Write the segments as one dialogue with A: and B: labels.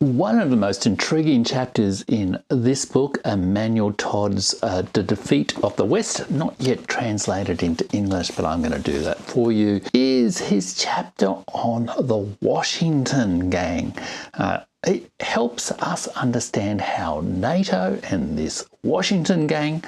A: One of the most intriguing chapters in this book, Emmanuel Todd's The Defeat of the West, not yet translated into English, but I'm going to do that for you, is his chapter on the Washington Gang. It helps us understand how NATO and this Washington Gang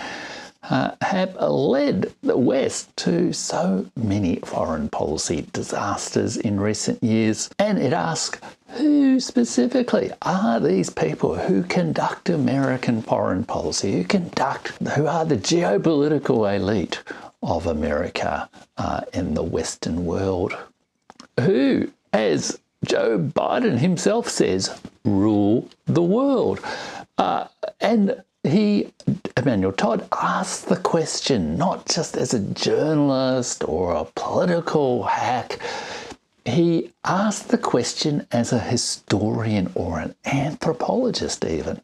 A: have led the West to so many foreign policy disasters in recent years. And it asks, who specifically are these people who conduct American foreign policy, who are the geopolitical elite of America in the Western world, who, as Joe Biden himself says, rule the world. Emmanuel Todd asks the question, not just as a journalist or a political hack, he asked the question as a historian or an anthropologist even.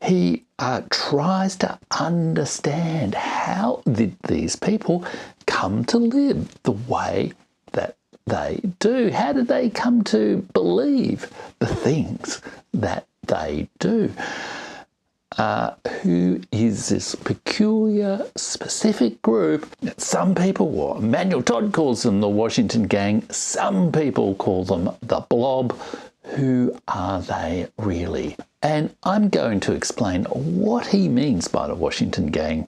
A: He tries to understand how did these people come to live the way that they do? How did they come to believe the things that they do? Who is this peculiar, specific group that some people, or Emmanuel Todd calls them the Washington Gang, some people call them the Blob. Who are they really? And I'm going to explain what he means by the Washington Gang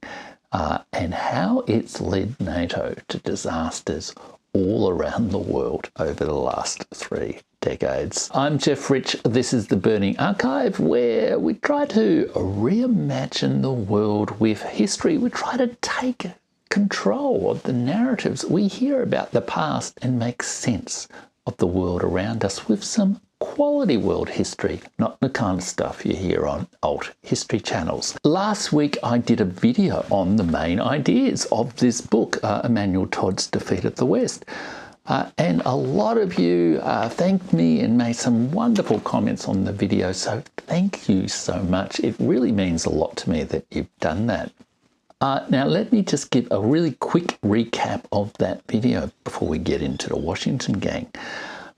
A: and how it's led NATO to disasters all around the world over the last 3 decades. I'm Jeff Rich. This is the Burning Archive, where we try to reimagine the world with history. We try to take control of the narratives we hear about the past and make sense of the world around us with some quality world history, not the kind of stuff you hear on alt history channels. Last week I did a video on the main ideas of this book, Emmanuel Todd's Defeat of the West. And a lot of you thanked me and made some wonderful comments on the video, so thank you so much. It really means a lot to me that you've done that. Now let me just give a really quick recap of that video before we get into the Washington Gang.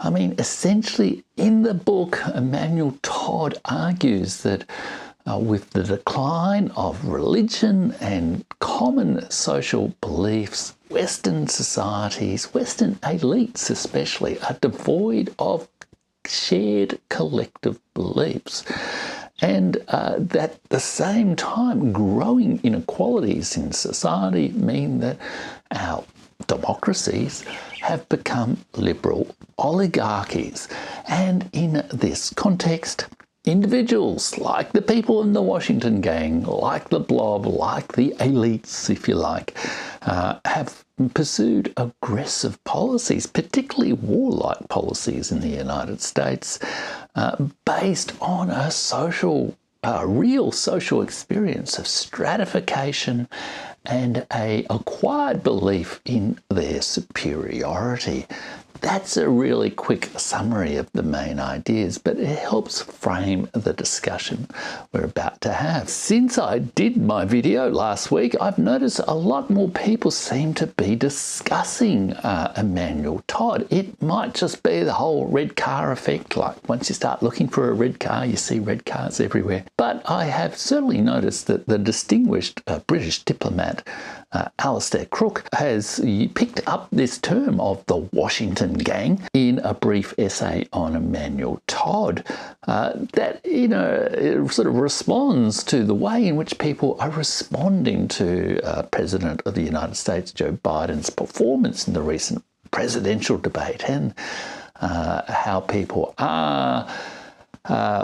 A: I mean, essentially in the book, Emmanuel Todd argues that with the decline of religion and common social beliefs, Western societies, Western elites especially, are devoid of shared collective beliefs. And that at the same time, growing inequalities in society mean that our democracies have become liberal oligarchies. And in this context, individuals like the people in the Washington Gang, like the Blob, like the elites, if you like, have pursued aggressive policies, particularly warlike policies in the United States, based on a real social experience of stratification and an acquired belief in their superiority. That's a really quick summary of the main ideas, but it helps frame the discussion we're about to have. Since I did my video last week, I've noticed a lot more people seem to be discussing Emmanuel Todd. It might just be the whole red car effect, like once you start looking for a red car, you see red cars everywhere. But I have certainly noticed that the distinguished British diplomat Alistair Crook has picked up this term of the Washington Gang in a brief essay on Emmanuel Todd that, it sort of responds to the way in which people are responding to President of the United States, Joe Biden's performance in the recent presidential debate, and how people are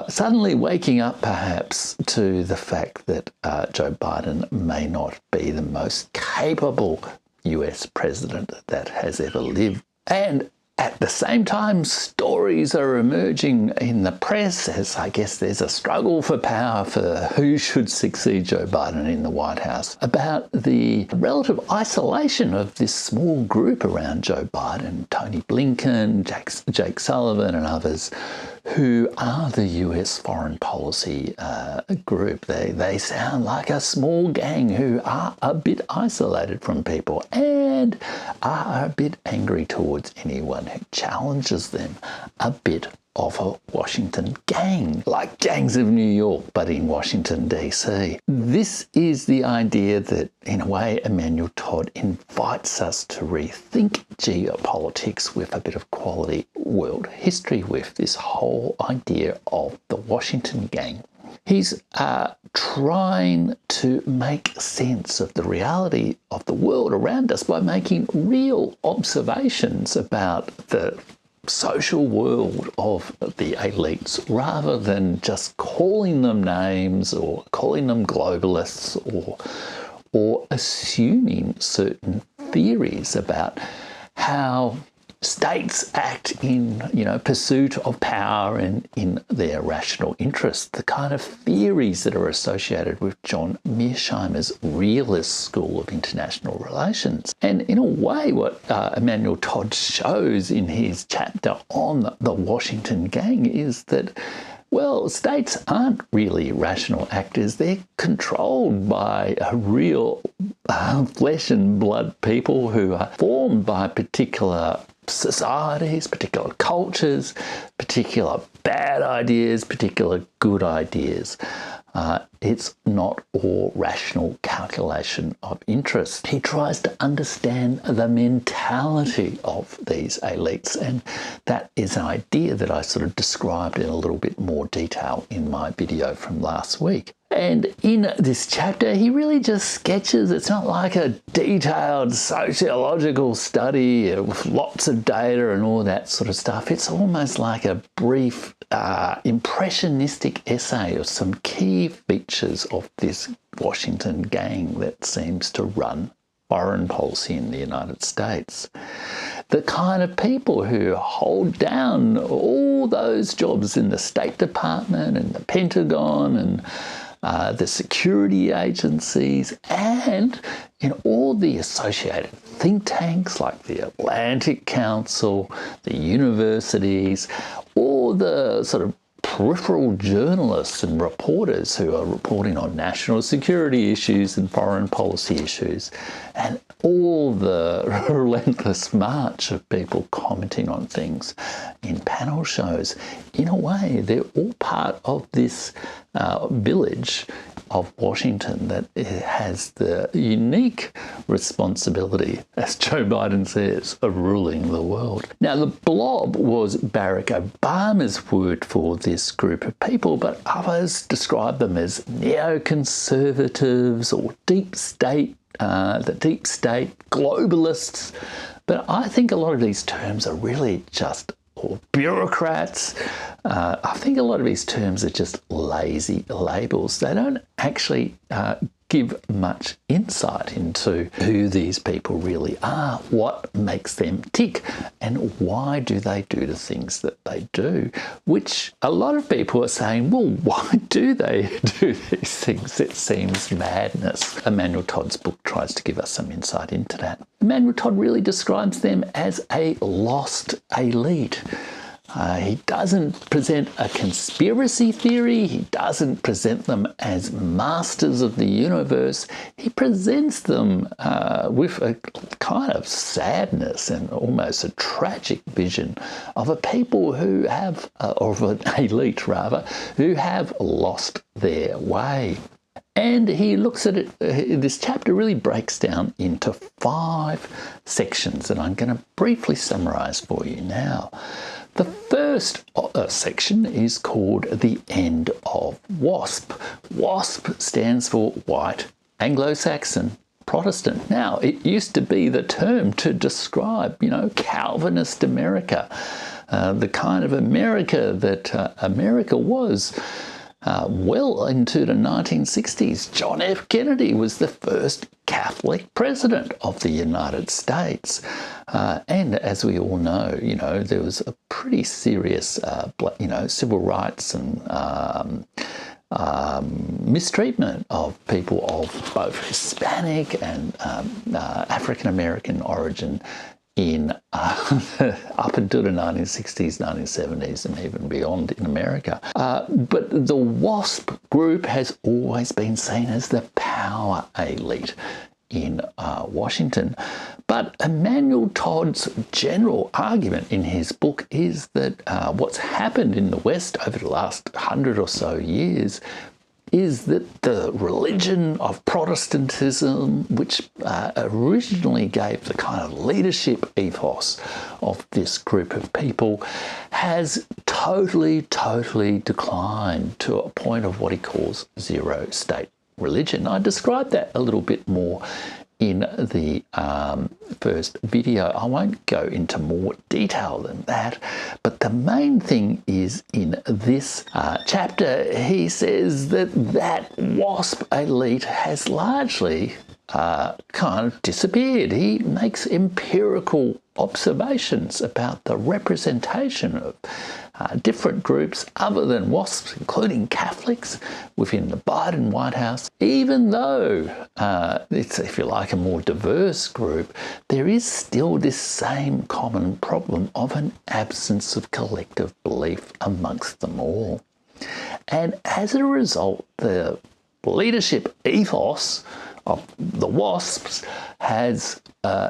A: suddenly waking up perhaps to the fact that Joe Biden may not be the most capable US president that has ever lived. And at the same time, stories are emerging in the press as I guess there's a struggle for power for who should succeed Joe Biden in the White House, about the relative isolation of this small group around Joe Biden, Tony Blinken, Jake Sullivan and others, who are the US foreign policy group. They sound like a small gang who are a bit isolated from people and are a bit angry towards anyone who challenges them a bit of a Washington gang, like Gangs of New York, but in Washington, D.C. This is the idea that, in a way, Emmanuel Todd invites us to rethink geopolitics with a bit of quality world history, with this whole idea of the Washington gang. He's trying to make sense of the reality of the world around us by making real observations about the social world of the elites, rather than just calling them names or calling them globalists or assuming certain theories about how states act in, pursuit of power and in their rational interests, the kind of theories that are associated with John Mearsheimer's realist school of international relations. And in a way, what Emmanuel Todd shows in his chapter on the Washington gang is that, well, states aren't really rational actors. They're controlled by real flesh and blood people who are formed by particular societies, particular cultures, particular bad ideas, particular good ideas. It's not all rational calculation of interest. He tries to understand the mentality of these elites, and that is an idea that I sort of described in a little bit more detail in my video from last week. And in this chapter, he really just sketches. It's not like a detailed sociological study with lots of data and all that sort of stuff. It's almost like a brief impressionistic essay of some key features of this Washington gang that seems to run foreign policy in the United States. The kind of people who hold down all those jobs in the State Department and the Pentagon and the security agencies, and in all the associated think tanks like the Atlantic Council, the universities, all the sort of peripheral journalists and reporters who are reporting on national security issues and foreign policy issues, and all the relentless march of people commenting on things in panel shows. In a way, they're all part of this village of Washington that has the unique responsibility, as Joe Biden says, of ruling the world. Now, the Blob was Barack Obama's word for this group of people, but others describe them as neoconservatives or deep state, the deep state globalists. But I think a lot of these terms are really just, or bureaucrats. I think a lot of these terms are just lazy labels. They don't actually give much insight into who these people really are, what makes them tick, and why do they do the things that they do, which a lot of people are saying, well, why do they do these things? It seems madness. Emmanuel Todd's book tries to give us some insight into that. Emmanuel Todd really describes them as a lost elite. He doesn't present a conspiracy theory. He doesn't present them as masters of the universe. He presents them with a kind of sadness and almost a tragic vision of a people who have, or of an elite rather, who have lost their way. And he looks at it, this chapter really breaks down into 5 sections that I'm going to briefly summarize for you now. The first section is called The End of WASP. WASP stands for White Anglo-Saxon Protestant. Now, it used to be the term to describe, Calvinist America, the kind of America that America was well into the 1960s. John F. Kennedy was the first Catholic president of the United States. And as we all know, there was a pretty serious, civil rights and mistreatment of people of both Hispanic and African-American origin in up until the 1960s, 1970s, and even beyond in America. But the WASP group has always been seen as the power elite. in Washington. But Emmanuel Todd's general argument in his book is that what's happened in the West over the last 100 or so years is that the religion of Protestantism, which originally gave the kind of leadership ethos of this group of people, has totally declined to a point of what he calls zero state religion. I described that a little bit more in the first video. I won't go into more detail than that, but the main thing is in this chapter, he says that WASP elite has largely kind of disappeared. He makes empirical observations about the representation of different groups other than WASPs, including Catholics, within the Biden White House. Even though it's, if you like, a more diverse group, there is still this same common problem of an absence of collective belief amongst them all. And as a result, the leadership ethos of the WASPs has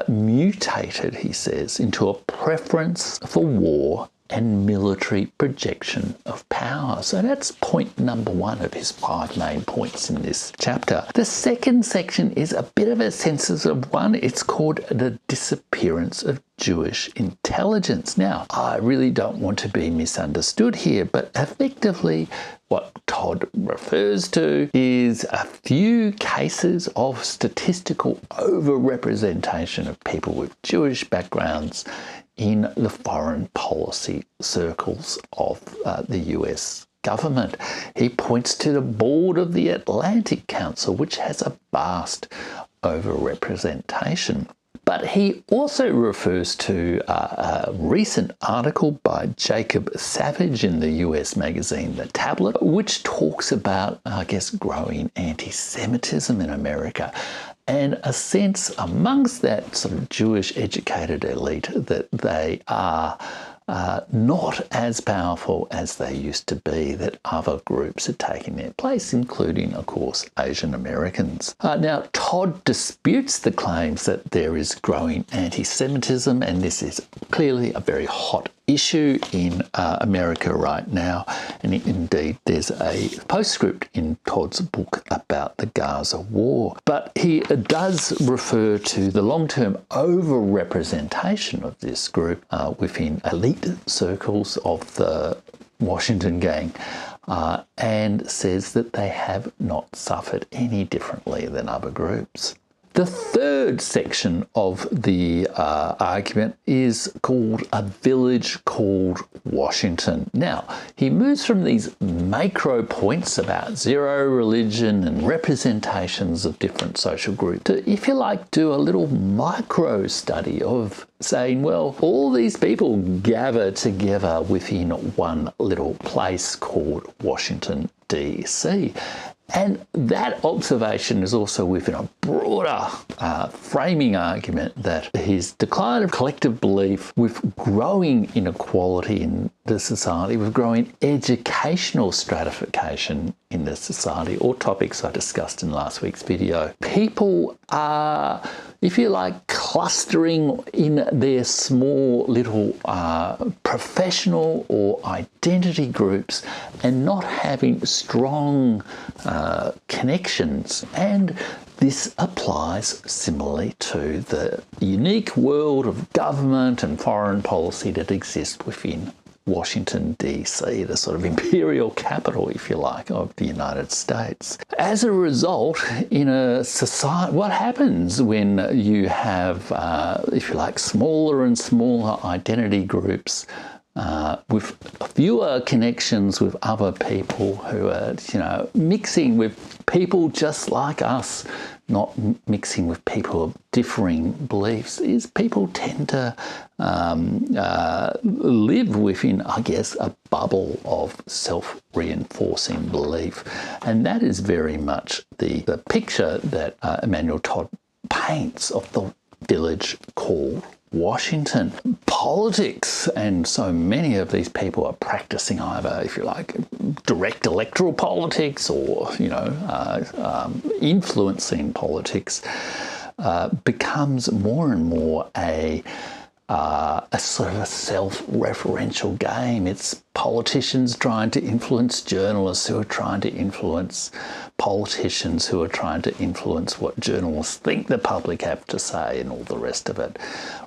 A: mutated, he says, into a preference for war and military projection of power. So that's point number one of his 5 main points in this chapter. The second section is a bit of a census of one. It's called The Disappearance of Jewish Intelligence. Now, I really don't want to be misunderstood here, but effectively what Todd refers to is a few cases of statistical overrepresentation of people with Jewish backgrounds in the foreign policy circles of the US government. He points to the board of the Atlantic Council, which has a vast overrepresentation. But he also refers to a recent article by Jacob Savage in the US magazine The Tablet, which talks about, I guess, growing anti-Semitism in America, and a sense amongst that sort of Jewish educated elite that they are not as powerful as they used to be, that other groups are taking their place, including, of course, Asian Americans. Now, Todd disputes the claims that there is growing anti-Semitism, and this is clearly a very hot issue in America right now. And indeed, there's a postscript in Todd's book about the Gaza war. But he does refer to the long-term over-representation of this group within elite circles of the Washington gang, and says that they have not suffered any differently than other groups. The third section of the argument is called A Village Called Washington. Now, he moves from these macro points about zero religion and representations of different social groups to, if you like, do a little micro study of saying, well, all these people gather together within one little place called Washington, D.C. And that observation is also within a broader framing argument that his decline of collective belief with growing inequality in the society, with growing educational stratification in the society, all topics I discussed in last week's video. People are, if you like, clustering in their small little professional or identity groups and not having strong connections. And this applies similarly to the unique world of government and foreign policy that exists within Washington, D.C., the sort of imperial capital, if you like, of the United States. As a result, in a society, what happens when you have, if you like, smaller and smaller identity groups with fewer connections with other people who are, mixing with people just like us, not mixing with people of differing beliefs, is people tend to live within, I guess, a bubble of self-reinforcing belief. And that is very much the picture that Emmanuel Todd paints of the village called Washington. Politics, and so many of these people are practicing either, if you like, direct electoral politics or, influencing politics, becomes more and more a sort of a self-referential game. It's politicians trying to influence journalists who are trying to influence politicians who are trying to influence what journalists think the public have to say and all the rest of it,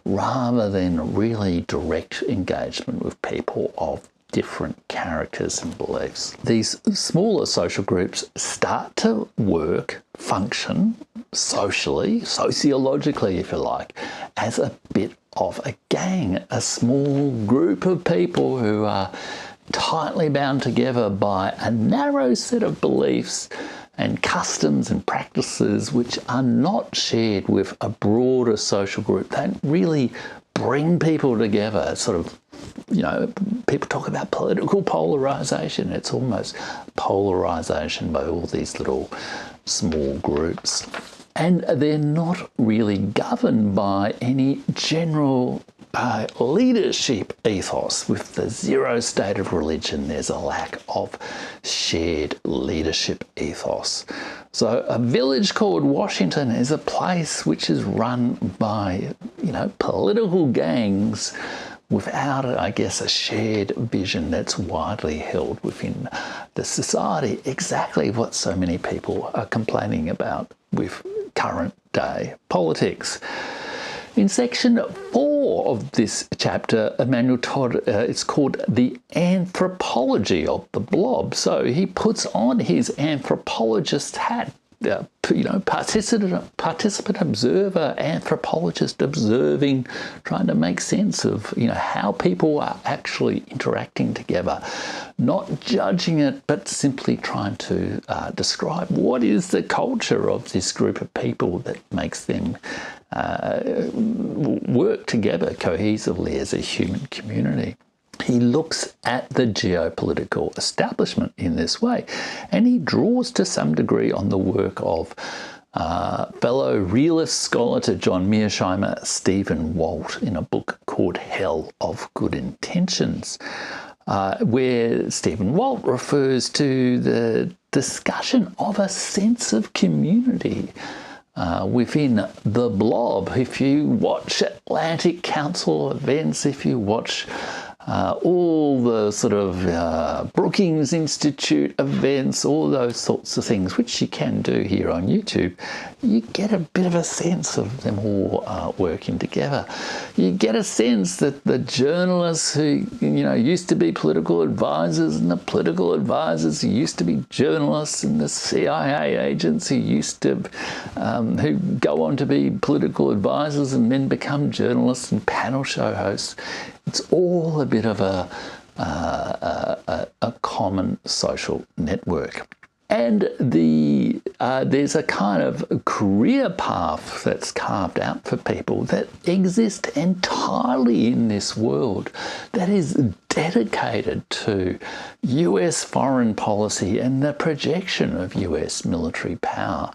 A: rather than really direct engagement with people of different characters and beliefs. These smaller social groups start to work, function socially, sociologically if you like, as a bit of a gang, a small group of people who are tightly bound together by a narrow set of beliefs and customs and practices which are not shared with a broader social group. They don't really bring people together. Sort of, you know, people talk about political polarization. It's almost polarization by all these little small groups. And they're not really governed by any general leadership ethos. With the zero state of religion, there's a lack of shared leadership ethos. So a village called Washington is a place which is run by, you know, political gangs without, I guess, a shared vision that's widely held within the society. Exactly what so many people are complaining about with current day politics. In section 4 of this chapter, Emmanuel Todd, it's called The Anthropology of the Blob. So he puts on his anthropologist hat, you know, participant observer, anthropologist observing, trying to make sense of, you know, how people are actually interacting together, not judging it, but simply trying to describe what is the culture of this group of people that makes them work together cohesively as a human community. He looks at the geopolitical establishment in this way, and he draws to some degree on the work of fellow realist scholar to John Mearsheimer, Stephen Walt, in a book called Hell of Good Intentions, where Stephen Walt refers to the discussion of a sense of community within the blob. If you watch Atlantic Council events, if you watch all the sort of Brookings Institute events, all those sorts of things, which you can do here on YouTube, you get a bit of a sense of them all working together. You get a sense that the journalists who, you know, used to be political advisors, and the political advisors who used to be journalists, and the CIA agents who used to, who go on to be political advisors and then become journalists and panel show hosts, it's all a bit of a common social network. And there's a kind of career path that's carved out for people that exist entirely in this world, that is dedicated to US foreign policy and the projection of US military power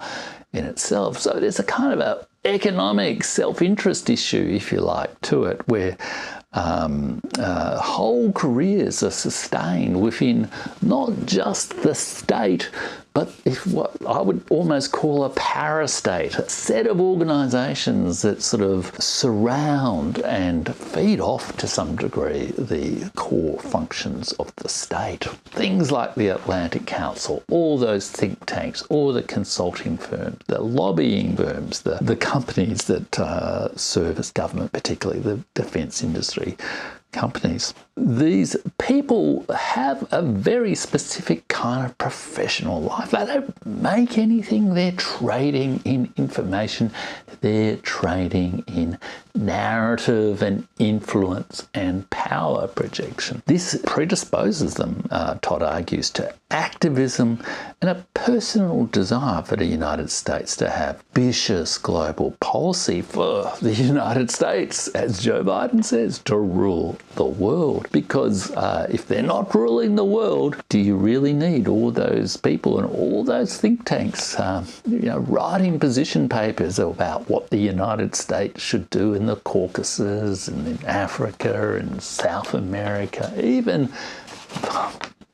A: in itself. So there's a kind of an economic self-interest issue, if you like, to it, where whole careers are sustained within not just the state, but what I would almost call a parastate, a set of organisations that sort of surround and feed off to some degree the core functions of the state. Things like the Atlantic Council, all those think tanks, all the consulting firms, the lobbying firms, the companies that service government, particularly the defence industry companies. These people have a very specific kind of professional life. They don't make anything. They're trading in information. They're trading in narrative and influence and power projection. This predisposes them, Todd argues, to activism and a personal desire for the United States to have ambitious global policy for the United States, as Joe Biden says, to rule the world. Because if they're not ruling the world, do you really need all those people and all those think tanks writing position papers about what the United States should do in the Caucasus and in Africa and South America, even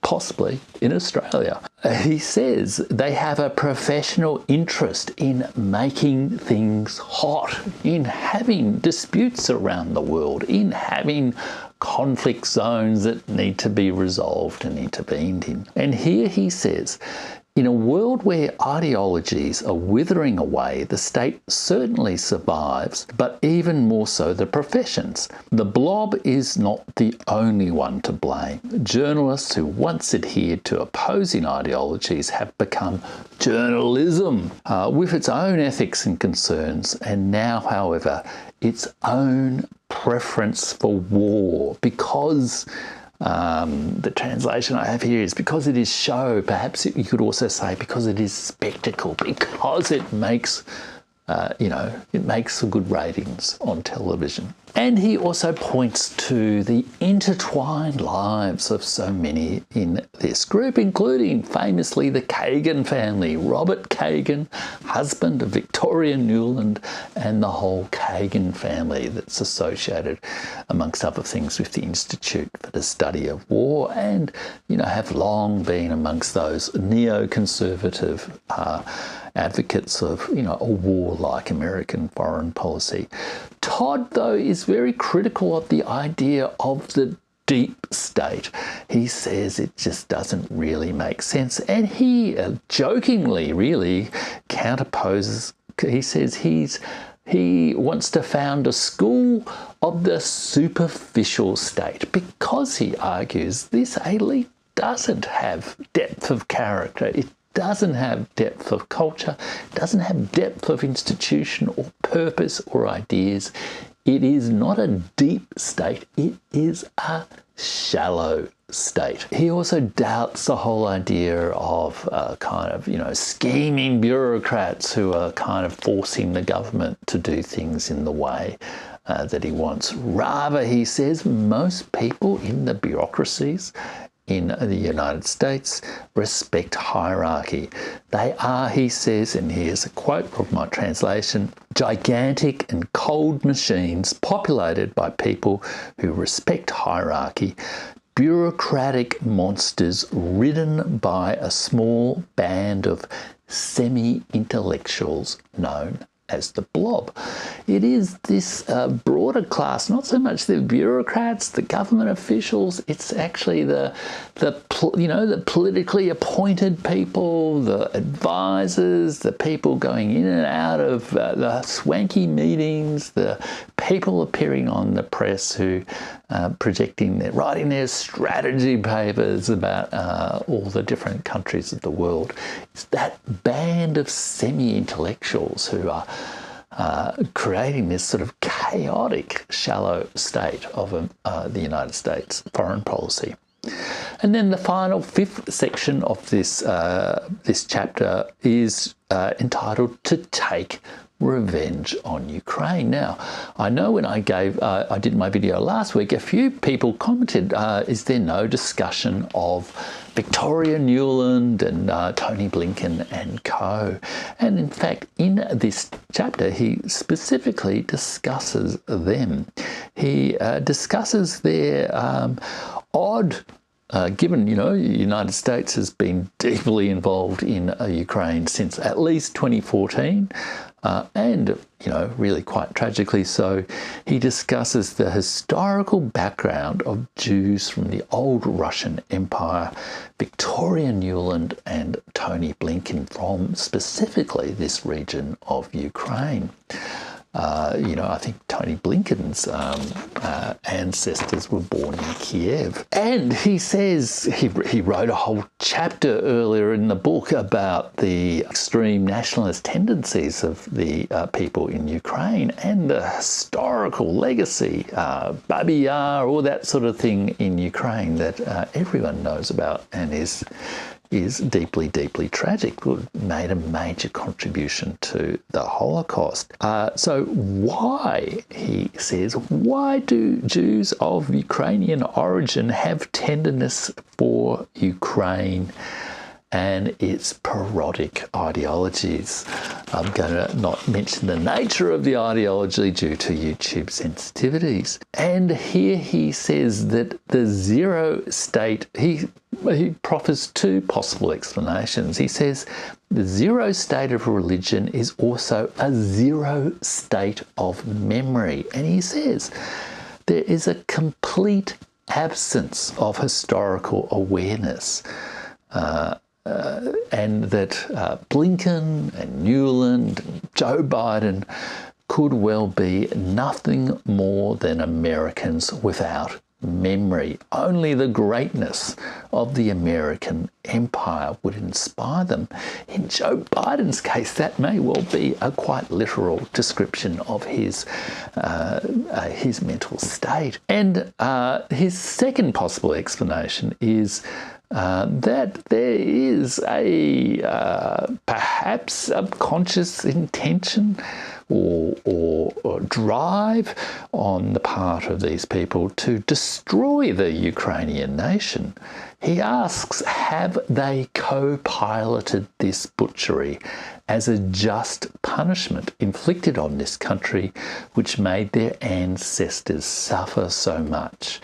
A: possibly in Australia. He says they have a professional interest in making things hot, in having disputes around the world, in having conflict zones that need to be resolved and intervened in. And here he says, in a world where ideologies are withering away, the state certainly survives, but even more so the professions. The blob is not the only one to blame. Journalists who once adhered to opposing ideologies have become journalism with its own ethics and concerns, and now, however, its own preference for war, because the translation I have here is because it is show. Perhaps you could also say because it is spectacle, because it makes, it makes for good ratings on television. And he also points to the intertwined lives of so many in this group, including famously the Kagan family, Robert Kagan, husband of Victoria Newland, and the whole Kagan family that's associated, amongst other things, with the Institute for the Study of War, and, have long been amongst those neoconservative advocates of, a warlike American foreign policy. Todd, though, is very critical of the idea of the deep state. He says it just doesn't really make sense, and he jokingly really counterposes. He says he wants to found a school of the superficial state because, he argues, this elite doesn't have depth of character. It doesn't have depth of culture, doesn't have depth of institution or purpose or ideas. It is not a deep state, it is a shallow state. He also doubts the whole idea of scheming bureaucrats who are kind of forcing the government to do things in the way that he wants. Rather, he says, most people in the bureaucracies in the United States respect hierarchy. They are, he says, and here's a quote of my translation, gigantic and cold machines populated by people who respect hierarchy, bureaucratic monsters ridden by a small band of semi-intellectuals known as the blob. It is this broader class, not so much the bureaucrats, the government officials. It's actually the politically appointed people, the advisors, the people going in and out of the swanky meetings, the people appearing on the press who writing their strategy papers about all the different countries of the world. It's that band of semi-intellectuals who are creating this sort of chaotic, shallow state of the United States foreign policy. And then the final fifth section of this chapter is entitled "To Take Revenge on Ukraine." Now, I know when I did my video last week, a few people commented, is there no discussion of Victoria Newland and Tony Blinken and co? And in fact, in this chapter, he specifically discusses them. He discusses their odd, given, the United States has been deeply involved in Ukraine since at least 2014, and, really quite tragically so, he discusses the historical background of Jews from the old Russian Empire, Victoria Newland and Tony Blinken from specifically this region of Ukraine. I think Tony Blinken's ancestors were born in Kiev. And he says, he wrote a whole chapter earlier in the book about the extreme nationalist tendencies of the people in Ukraine and the historical legacy, Babi Yar, all that sort of thing in Ukraine that everyone knows about and is deeply, deeply tragic, made a major contribution to the Holocaust. So why, he says, why do Jews of Ukrainian origin have tenderness for Ukraine and its parodic ideologies? I'm going to not mention the nature of the ideology due to YouTube sensitivities. And here he says that the zero state, he proffers two possible explanations. He says the zero state of religion is also a zero state of memory. And he says there is a complete absence of historical awareness. And that Blinken and Newland and Joe Biden could well be nothing more than Americans without memory. Only the greatness of the American empire would inspire them. In Joe Biden's case, that may well be a quite literal description of his mental state. And his second possible explanation is that there is a perhaps subconscious intention or drive on the part of these people to destroy the Ukrainian nation. He asks, have they co-piloted this butchery as a just punishment inflicted on this country which made their ancestors suffer so much?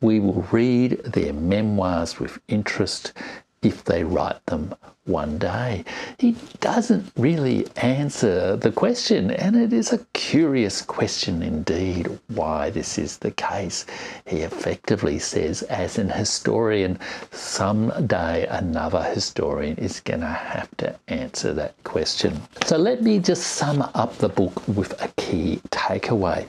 A: We will read their memoirs with interest if they write them one day. He doesn't really answer the question, and it is a curious question indeed why this is the case. He effectively says, as an historian, someday another historian is going to have to answer that question. So let me just sum up the book with a key takeaway.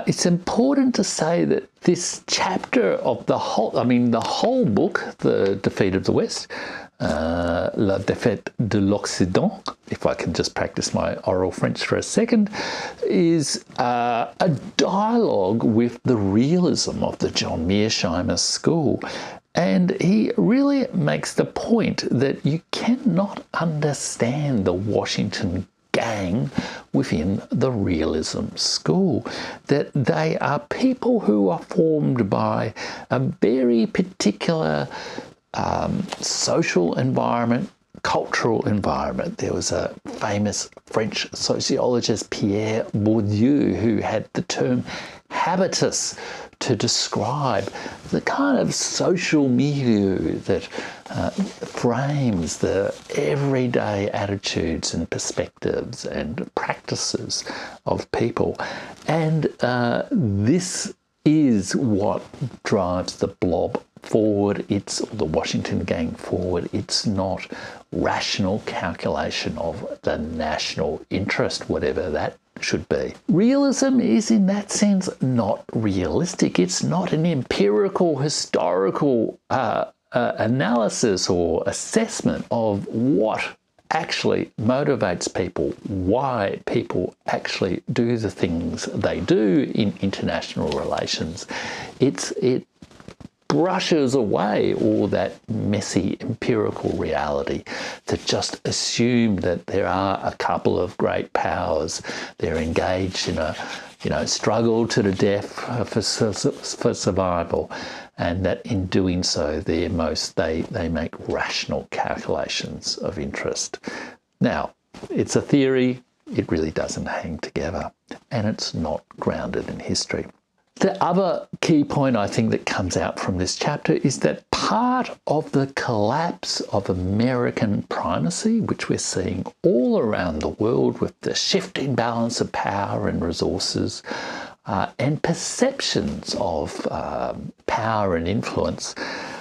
A: It's important to say that this chapter of the whole book, The Defeat of the West, La Défaite de l'Occident, if I can just practice my oral French for a second, is a dialogue with the realism of the John Mearsheimer school. And he really makes the point that you cannot understand the Washington gang within the realism school, that they are people who are formed by a very particular social environment, cultural environment. There was a famous French sociologist, Pierre Bourdieu, who had the term habitus to describe the kind of social milieu that frames the everyday attitudes and perspectives and practices of people. And this is what drives the Blob forward. It's the Washington gang forward. It's not rational calculation of the national interest, whatever that should be. Realism is in that sense not realistic. It's not an empirical, historical analysis or assessment of what actually motivates people, why people actually do the things they do in international relations. It brushes away all that messy empirical reality to just assume that there are a couple of great powers. They're engaged in a struggle to the death for survival, and that in doing so they make rational calculations of interest. Now, it's a theory. It really doesn't hang together, and it's not grounded in history. The other key point I think that comes out from this chapter is that part of the collapse of American primacy, which we're seeing all around the world with the shifting balance of power and resources and perceptions of power and influence,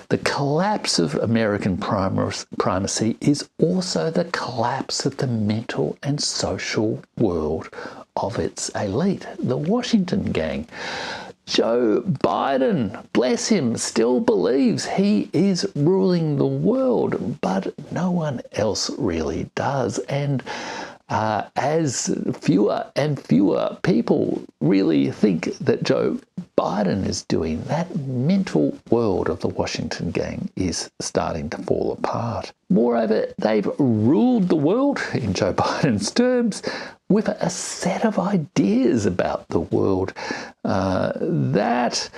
A: the collapse of American primacy is also the collapse of the mental and social world of its elite, the Washington gang. Joe Biden, bless him, still believes he is ruling the world, but no one else really does. And as fewer and fewer people really think that Joe Biden is doing, that mental world of the Washington gang is starting to fall apart. Moreover, they've ruled the world, in Joe Biden's terms, with a set of ideas about the world that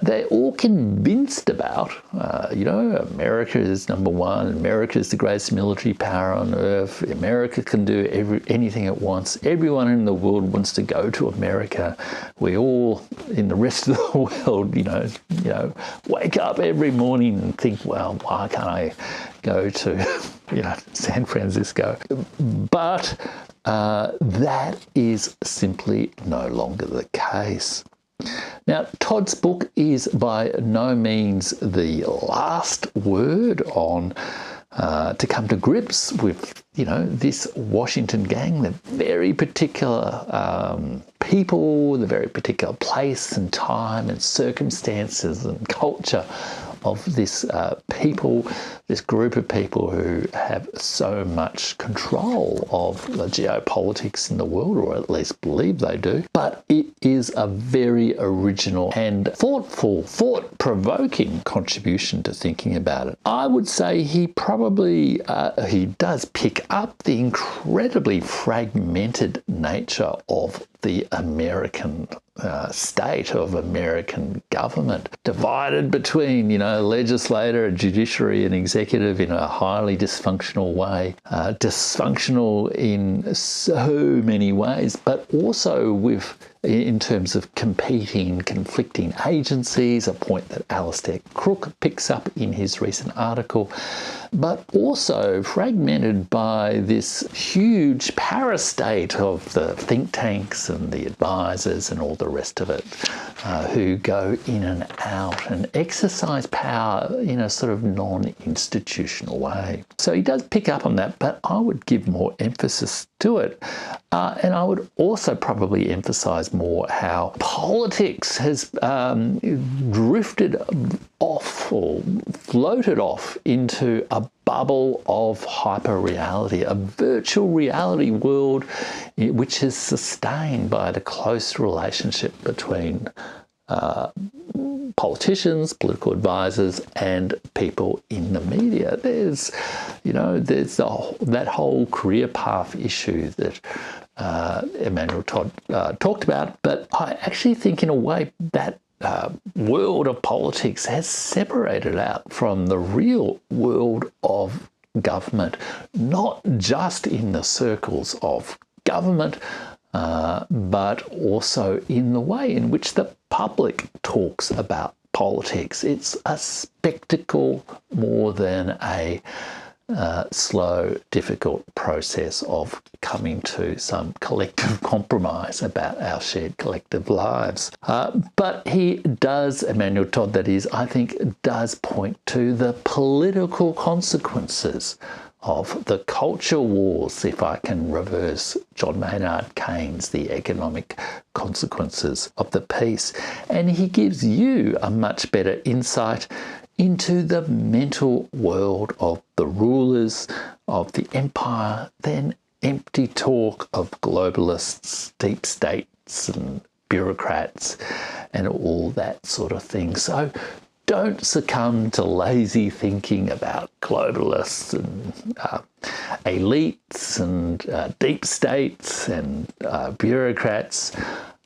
A: they're all convinced about. America is number one. America is the greatest military power on earth. America can do anything it wants. Everyone in the world wants to go to America. We all in the rest of the world, wake up every morning and think, well, why can't I go to, San Francisco? But that is simply no longer the case. Now, Todd's book is by no means the last word on to come to grips with, this Washington gang, the very particular people, the very particular place and time and circumstances and culture of this this group of people who have so much control of the geopolitics in the world, or at least believe they do. But it is a very original and thoughtful, thought-provoking contribution to thinking about it. I would say he probably, he does pick up the incredibly fragmented nature of the American state, of American government, divided between, legislator, judiciary and executive in a highly dysfunctional way, dysfunctional in so many ways, but also in terms of conflicting agencies, a point that Alistair Crook picks up in his recent article, but also fragmented by this huge parastate of the think tanks and the advisors and all the rest of it, who go in and out and exercise power in a sort of non-institutional way. So he does pick up on that, but I would give more emphasis to it. And I would also probably emphasize more how politics has drifted off or floated off into a bubble of hyper-reality, a virtual reality world which is sustained by the close relationship between politicians, political advisors, and people in the media. There's that whole career path issue that Emmanuel Todd talked about, but I actually think in a way that world of politics has separated out from the real world of government, not just in the circles of government, but also in the way in which the public talks about politics. It's a spectacle more than a slow, difficult process of coming to some collective compromise about our shared collective lives. But he does, Emmanuel Todd that is, I think, does point to the political consequences of the culture wars, if I can reverse John Maynard Keynes, the economic consequences of the peace. And he gives you a much better insight into the mental world of the rulers of the empire than empty talk of globalists, deep states and bureaucrats and all that sort of thing. So don't succumb to lazy thinking about globalists and elites and deep states and bureaucrats.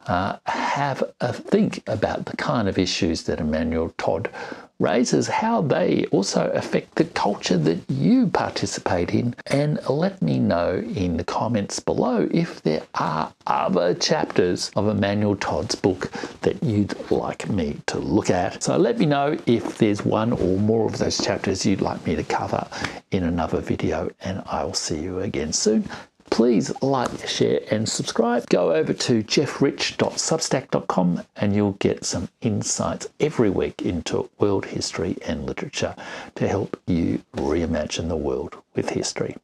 A: Have a think about the kind of issues that Emmanuel Todd raises, how they also affect the culture that you participate in, and let me know in the comments below if there are other chapters of Emmanuel Todd's book that you'd like me to look at. So let me know if there's one or more of those chapters you'd like me to cover in another video, and I will see you again soon. Please like, share and subscribe. Go over to jeffrich.substack.com and you'll get some insights every week into world history and literature to help you reimagine the world with history.